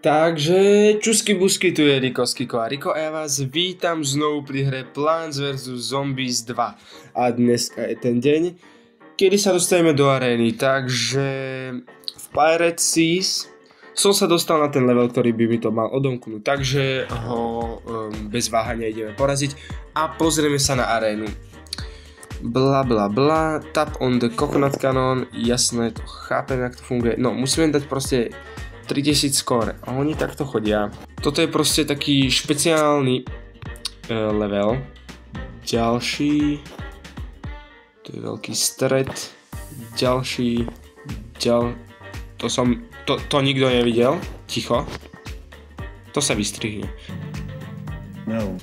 Takže čusky busky, tu je Riko z Kiko a Riko a ja vás vítam znovu pri hre Plants vs Zombies 2. A dneska je ten deň, kedy sa dostaneme do arény, takže v Pirate Seas som sa dostal na ten level, ktorý by mi to mal odomknúť, takže ho bez váhania ideme poraziť a pozrieme sa na arénu. Bla bla bla, tap on the coconut cannon, jasné, to chápem, jak to funguje, no musíme dať proste 3000 skóre a oni takto chodia. Toto je proste taký špeciálny level. Ďalší, to je veľký stred, ďalší, to nikto nevidel, ticho. To sa vystrihne. No.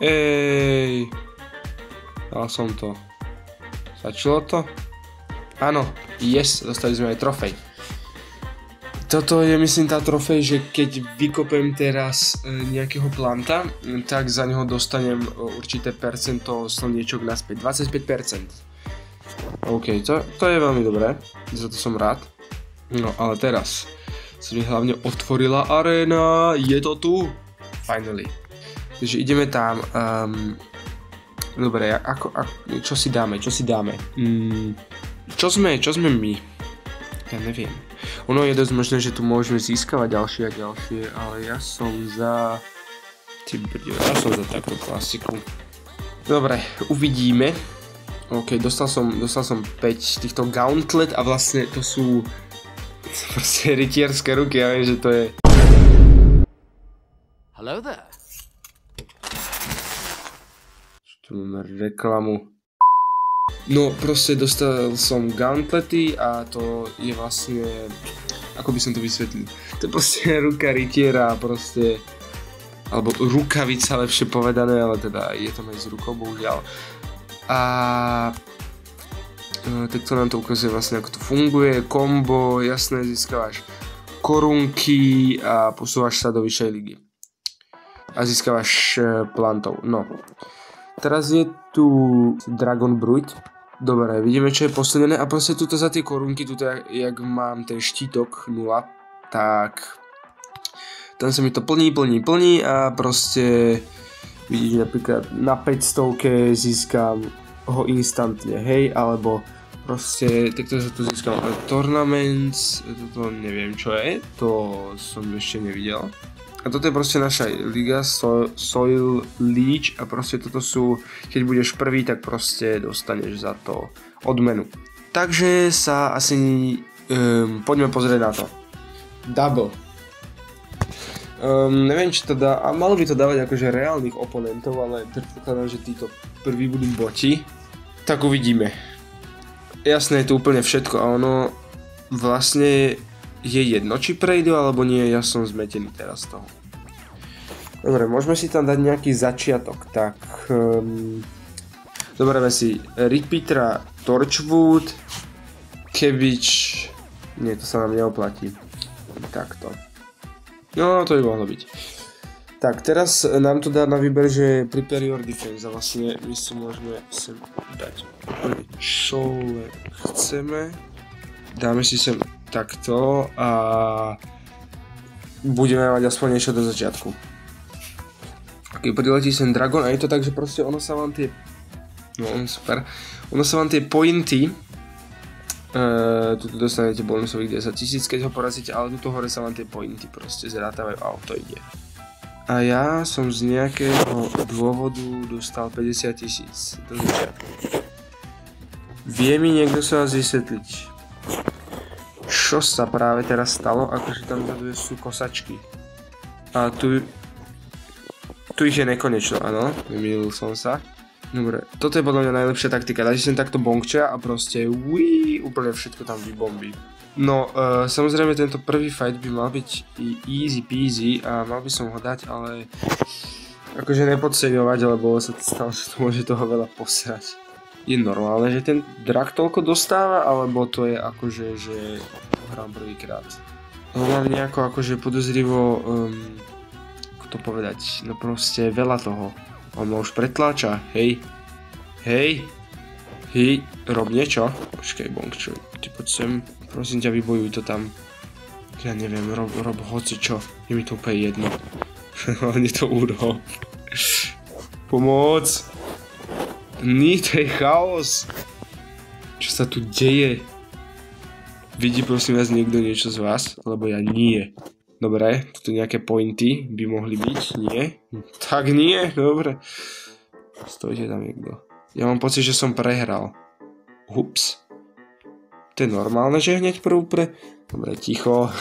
Ej, dal som to. Stačilo to? Áno, yes, dostali sme aj trofej. Toto je, myslím, tá trofej, že keď vykopem teraz nejakého planta, tak za neho dostanem určité percento slniečok naspäť, 25%. OK, to je veľmi dobré, za to som rád. No, ale teraz sa mi hlavne otvorila aréna, je to tu, finally. Takže ideme tam, dobre, čo si dáme? Čo sme my? Ja neviem. Ono je dosť možné, že tu môžeme získavať ďalšie a ďalšie, ale ja som za... ja som za takú klasiku. Dobre, uvidíme. OK, dostal som 5 týchto gauntlet a vlastne to sú proste rytierské ruky, ja viem, že to je... Hello there. Tu máme reklamu. No proste dostal som gauntlety a to je vlastne, ako by som to vysvetlil, to je proste ruka rytiera, proste, alebo rukavica lepšie povedané, ale teda je to aj s rukou, bohužiaľ. A tak to nám to ukazuje vlastne, ako to funguje, kombo, jasné, získavaš korunky a posúvaš sa do vyššej ligy. A získavaš plantov, no. Teraz je tu Dragon Bruit. Dobre, vidíme, čo je posledené a proste tuto za tie korunky, tuto jak mám ten štítok 0, tak tam sa mi to plní a proste vidíš, napríklad na 500 získam ho instantne, hej, alebo proste takto sa tu získam tournaments, toto neviem čo je, to som ešte nevidel. A toto je proste naša liga, Soil League a proste toto sú, keď budeš prvý, tak proste dostaneš za to odmenu. Takže sa asi poďme pozrieť na to. Double. Neviem, či to dá, a malo by to dávať akože reálnych oponentov, ale predpokladám, že títo prví budú boti. Tak uvidíme. Jasné, je to úplne všetko a ono vlastne je jedno, či prejdu alebo nie, ja som zmetený teraz z toho. Dobre, môžeme si tam dať nejaký začiatok, tak... Dobre, si Repeatera, Torchwood, Cabbage... Nie, to sa nám neoplatí. Takto. No, to by mohlo byť. Tak, teraz nám to dá na výber, že Prepare your defense a vlastne my si môžeme sem dať čo chceme. Dáme si sem takto a budeme mať aspoň niečo do začiatku. Ok, priletí sem Dragon a je to tak, že proste ono sa vám tie... No, super. Ono sa vám tie pointy... Tuto dostanete bonusových 10 000, keď ho porazíte, ale tuto hore sa vám tie pointy proste zrátajú a to ide. A ja som z nejakého dôvodu dostal 50 000 do začiatku. Vie mi niekto sa vás vysvetliť? Čo sa práve teraz stalo, akože tam vzadu sú kosačky. A tu ich je nekonečno, áno, vymýlil som sa. Dobre, toto je podľa mňa najlepšia taktika, dáš sem takto bonkča a proste úplne všetko tam vybombí. No, samozrejme tento prvý fight by mal byť easy peasy a mal by som ho dať, ale akože nepodceňovať, lebo sa stalo, že to môže toho veľa posrať. Je normálne, že ten drak toľko dostáva, alebo to je akože, že hrám prvýkrát. No mám nejako akože podozrivo, ako to povedať, no proste veľa toho. On ma už pretláča, hej. Hej. Rob niečo. Počkaj, Bongčoj, ty poď sem. Prosím ťa, vybojuj to tam. Ja neviem, rob hocičo. Je mi to úplne jedno. Hlavne to urob. Pomoc. To je chaos. Čo sa tu deje? Vidí prosím vás niekto niečo z vás? Lebo ja nie. Dobre, tu nejaké pointy by mohli byť. Nie? Tak nie, dobre. Stojte tam niekto. Ja mám pocit, že som prehral. Ups. To je normálne, že hneď pre... Dobre, ticho.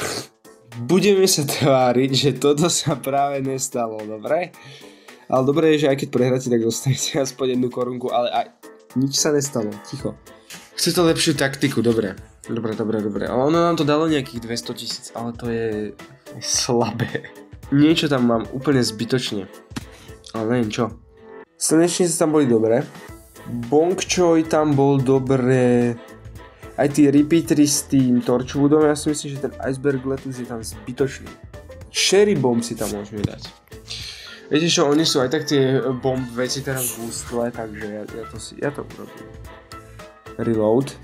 Budeme sa tváriť, že toto sa práve nestalo, dobre? Ale dobre je, že aj keď prehráte, tak dostanete aspoň 1 korunku, ale aj nič sa nestalo, ticho. Chce to lepšiu taktiku, dobre. Dobre. A ono nám to dalo nejakých 200 000, ale to je slabé. Niečo tam mám úplne zbytočne. Ale neviem čo. Slnečnice tam boli dobré. Bongčoj tam bol dobré. Aj tí repeatery s tým Torchwoodom, ja si myslím, že ten Iceberg Lettuce je tam zbytočný. Cherry Bomb si tam môžeme dať. Viete čo, oni sú aj tak tie bomb veci teraz v ústle, takže ja to urobím. Reload.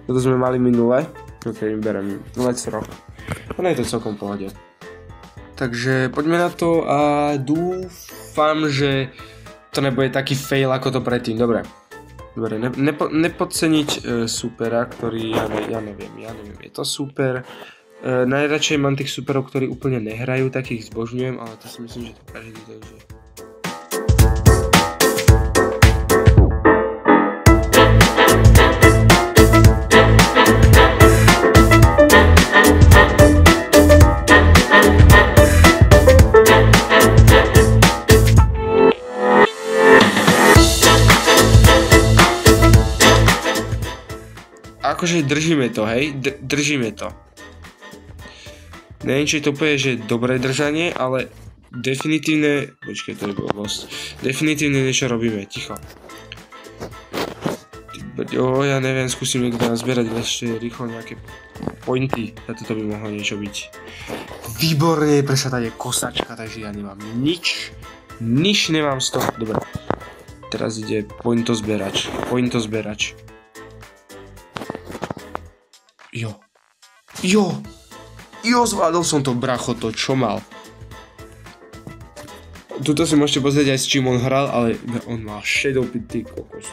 Toto sme mali minule. Ok, berem. Let's rock. No je to celkom v pohode. Takže poďme na to a dúfam, že to nebude taký fail ako to predtým. Dobre, nepodceniť supera, ktorý, ja neviem, je to super. Najradšej mám tých superov, ktorí úplne nehrajú, tak ich zbožňujem, ale to si myslím, že to každý, takže... Akože držíme to, hej? Držíme to. Neviem, či to povie, že dobré držanie, ale definitívne... Počkej, to je blbosť. Definitívne niečo robíme, ticho. Ja neviem, skúsim niekde nazbierať ešte rýchlo nejaké pointy. A toto by mohlo niečo byť. Výborne, prešla tady kosačka, takže ja nemám nič. Nič nemám z toho. Dobre. Teraz ide pointozberač. Jo, zvládol som to, bracho, to čo mal. Tuto si môžete pozrieť aj s čím on hral, ale on mal Shadow Pit, ty kokos.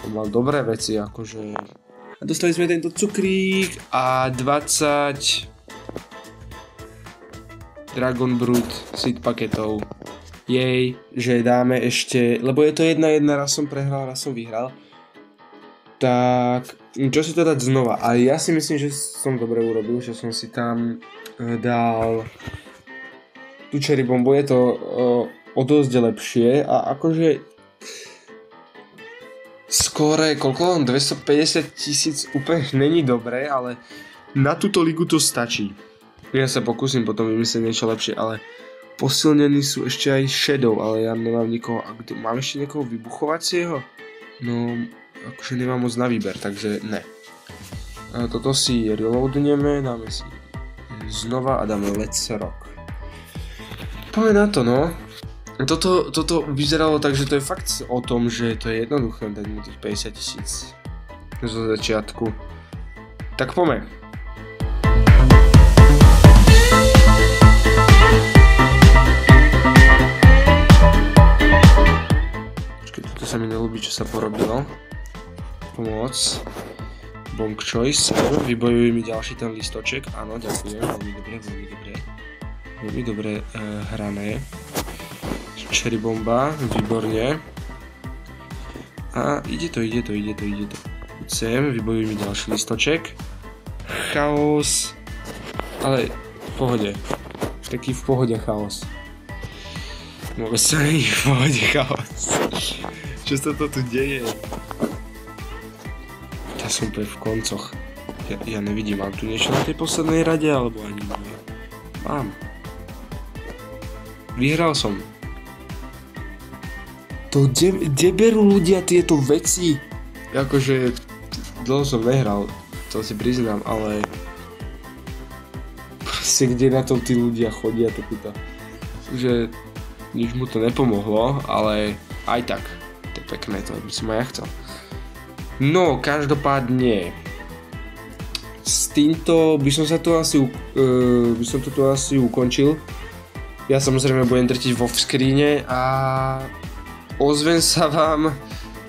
On mal dobré veci, akože... A dostali sme tento cukrík a 20... Dragon Brood seed paketov. Jej, že dáme ešte... Lebo je to 1-1, raz som prehral, raz som vyhral. Tak, čo si to dať znova? A ja si myslím, že som dobre urobil, že som si tam dal tú Cherry Bombu, je to o dosť lepšie a akože skóre, koľko? 250 000 úplne není dobré, ale na túto ligu to stačí. Ja sa pokúsim potom vymyslieť niečo lepšie, ale posilnení sú ešte aj Shadow, ale ja nemám nikoho. A mám ešte niekoho vybuchovacieho? No... Akože nemám moc na výber, takže ne. Toto si reloadneme, dáme si znova a dáme Let's Rock. Poďme na to, no. Toto vyzeralo tak, že to je fakt o tom, že to je jednoduché dať mu tých 50 000 zo začiatku. Tak poďme. Počkej, toto sa mi nelúbi, čo sa porobilo. Pomoc. Bonk Choice. Vybojuj mi ďalší ten listoček. Áno, ďakujem. Veľmi dobre hrané. Cherry Bomba. Výborne. A ide to. Sem, vybojuj mi ďalší listoček. Chaos. Ale v pohode. Taký v pohode chaos. Vôbec sa není v pohode chaos. Čo sa to tu deje? Ja som úplne v koncoch. Ja nevidím, mám tu niečo na tej poslednej rade, alebo ani nie. Mám. Vyhral som. To kde berú ľudia tieto veci? Akože dlho som nehral, to si priznám, ale proste kde na to tí ľudia chodia, to puta. Že nič mu to nepomohlo, ale aj tak. to je pekné, to by som aj ja chcel. No, každopádne, s týmto by som to tu asi ukončil. Ja samozrejme budem drtiť vo screene a ozvem sa vám,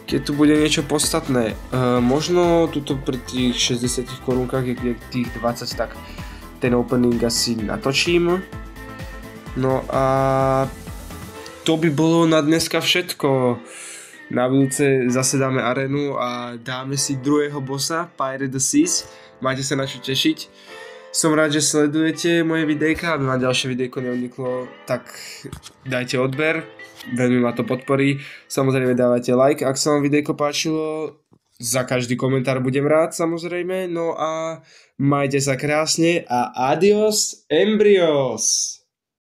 keď tu bude niečo podstatné. Možno tuto pri tých 60 korunkách, je tých 20, tak ten opening asi natočím. No a to by bolo na dneska všetko. Na budúce zase dáme arénu a dáme si druhého bossa, Pirate the Seas. Máte sa na čo tešiť. Som rád, že sledujete moje videjka, aby vám ďalšie videjko neuniklo, tak dajte odber, veľmi ma to podporí. Samozrejme dávajte like, ak sa vám videjko páčilo, za každý komentár budem rád samozrejme. No a majte sa krásne a adios embryos!